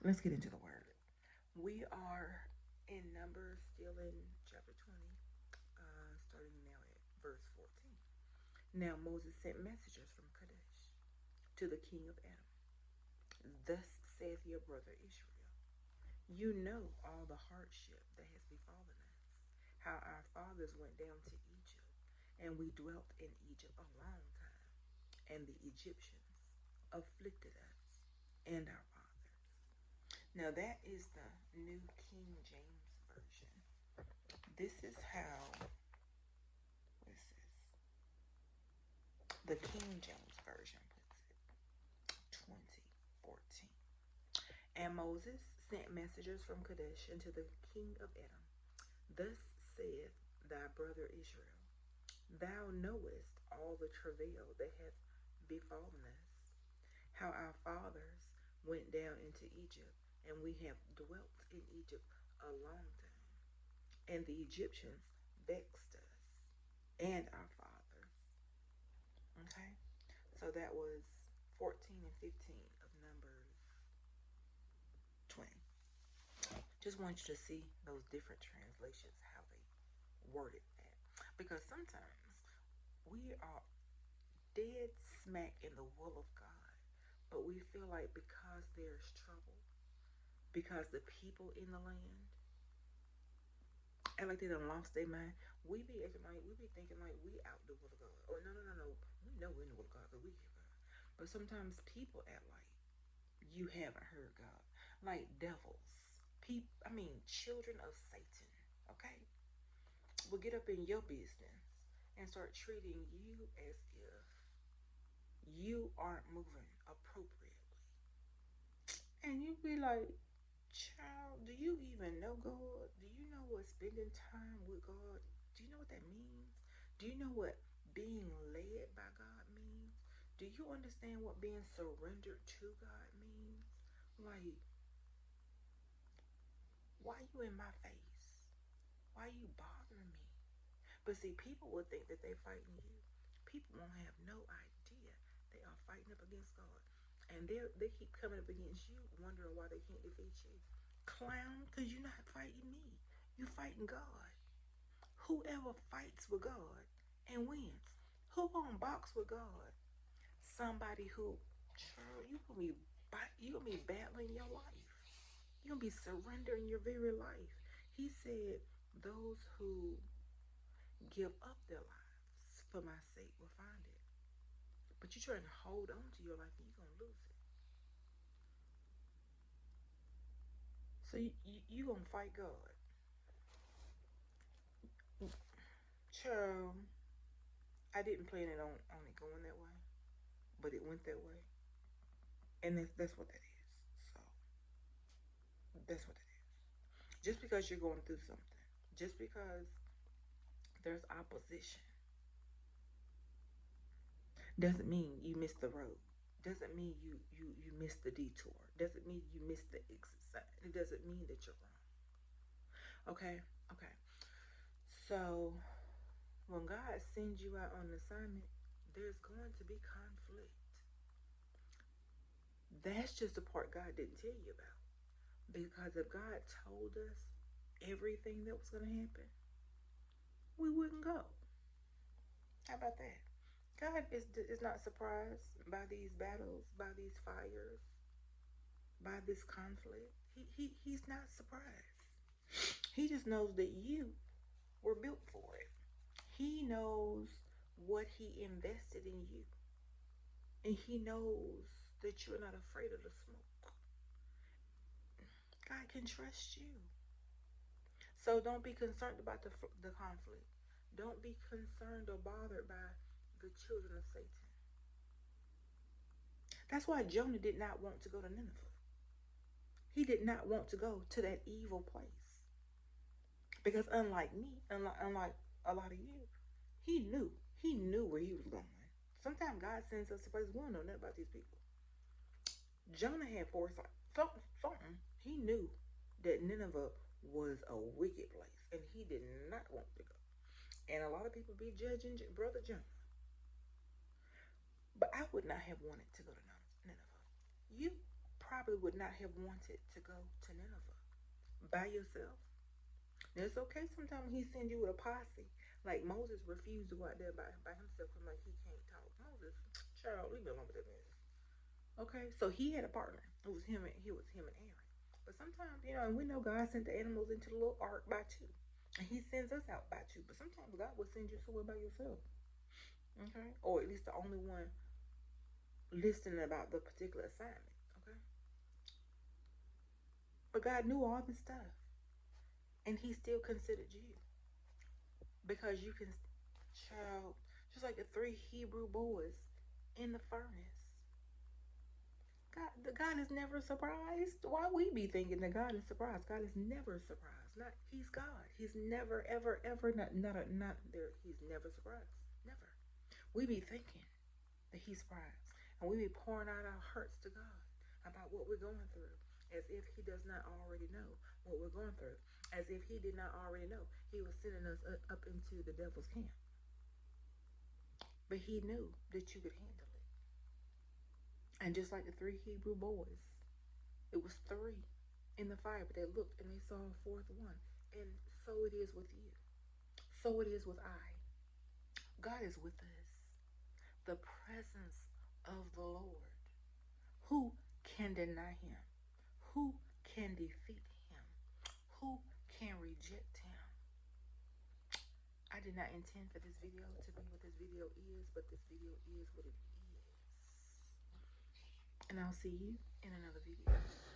Let's get into the word. We are in Numbers, still in chapter 20, starting now at verse 14. Now Moses sent messengers from Kadesh to the king of Edom. Thus saith your brother Israel, you know all the hardship that has befallen us, how our fathers went down to Egypt, and we dwelt in Egypt a long time, and the Egyptians afflicted us and our fathers. Now that is the New King James Version. This is how, what is this? The King James Version puts it, 2014. And Moses sent messengers from Kadesh unto the king of Edom. Thus saith thy brother Israel, thou knowest all the travail that hath befallen us, how our fathers went down into Egypt, and we have dwelt in Egypt a long time. And the Egyptians vexed us and our fathers. Okay? So that was 14 and 15 of Numbers 20. Just want you to see those different translations, how they worded that. Because sometimes we are dead smack in the will of God, but we feel like because there's trouble, because the people in the land act like they done lost their mind, we be acting like, we be thinking like we out the will of God. Or no. We know we're in the will of God because we hear God. But sometimes people act like you haven't heard God. Like devils. Children of Satan. Okay? Will get up in your business and start treating you as if you aren't moving appropriately. And you be like, child, do you even know God? Do you know what spending time with God? Do you know what that means? Do you know what being led by God means? Do you understand what being surrendered to God means? Like, why you in my face? Why you bothering me? But see, people will think that they're fighting you. People won't have no idea they are fighting up against God. And they keep coming up against you, wondering why they can't defeat you. Clown, because you're not fighting me. You're fighting God. Whoever fights with God and wins. Who gonna box with God? Somebody who, child, you gonna be battling your life. You gonna be surrendering your very life. He said, those who give up their lives for my sake will find it. But you're trying to hold on to your life and you're going to lose it. So you going to fight God. Child, I didn't plan it on it going that way, but it went that way. And that's what that is. So that's what it is. Just because you're going through something, just because there's opposition, doesn't mean you missed the road. Doesn't mean you missed the detour. Doesn't mean you missed the exercise. It doesn't mean that you're wrong. Okay? Okay. So when God sends you out on an assignment, there's going to be conflict. That's just the part God didn't tell you about. Because if God told us everything that was going to happen, we wouldn't go. How about that? God is not surprised by these battles, by these fires, by this conflict. He's not surprised. He just knows that you were built for it. He knows what he invested in you. And he knows that you're not afraid of the smoke. God can trust you. So don't be concerned about the conflict. Don't be concerned or bothered by the children of Satan. That's why Jonah did not want to go to Nineveh. He did not want to go to that evil place. Because unlike me, unlike a lot of you, he knew where he was going. Sometimes God sends us to places we don't know nothing about these people. Jonah had foresight. Something. He knew that Nineveh was a wicked place, and he did not want to go. And a lot of people be judging Brother Jonah. But I would not have wanted to go to Nineveh. You probably probably would not have wanted to go to Nineveh by yourself. Now, it's okay sometimes when he sends you with a posse. Like Moses refused to go out there by himself because like he can't talk. Moses, child, leave me alone with that mess. Okay, so he had a partner. It was him. It was him and Aaron. But sometimes, and we know God sent the animals into the little ark by two, and He sends us out by two. But sometimes God will send you somewhere by yourself. Okay, or at least the only one listening about the particular assignment. Okay, but God knew all this stuff, and He still considered you because you can, child, just like the three Hebrew boys in the furnace. God is never surprised. Why we be thinking that God is surprised? God is never surprised. Not He's God. He's never, ever, ever not there. He's never surprised. Never. We be thinking that He's surprised, and we be pouring out our hurts to God about what we're going through, as if He does not already know what we're going through, as if He did not already know He was sending us up into the devil's camp. But He knew that you could handle it. And just like the three Hebrew boys, it was three in the fire, but they looked and they saw a fourth one. And so it is with you. So it is with I. God is with us. The presence of the Lord. Who can deny Him? Who can defeat Him? Who can reject Him? I did not intend for this video to be what this video is, but this video is what it is. And I'll see you in another video.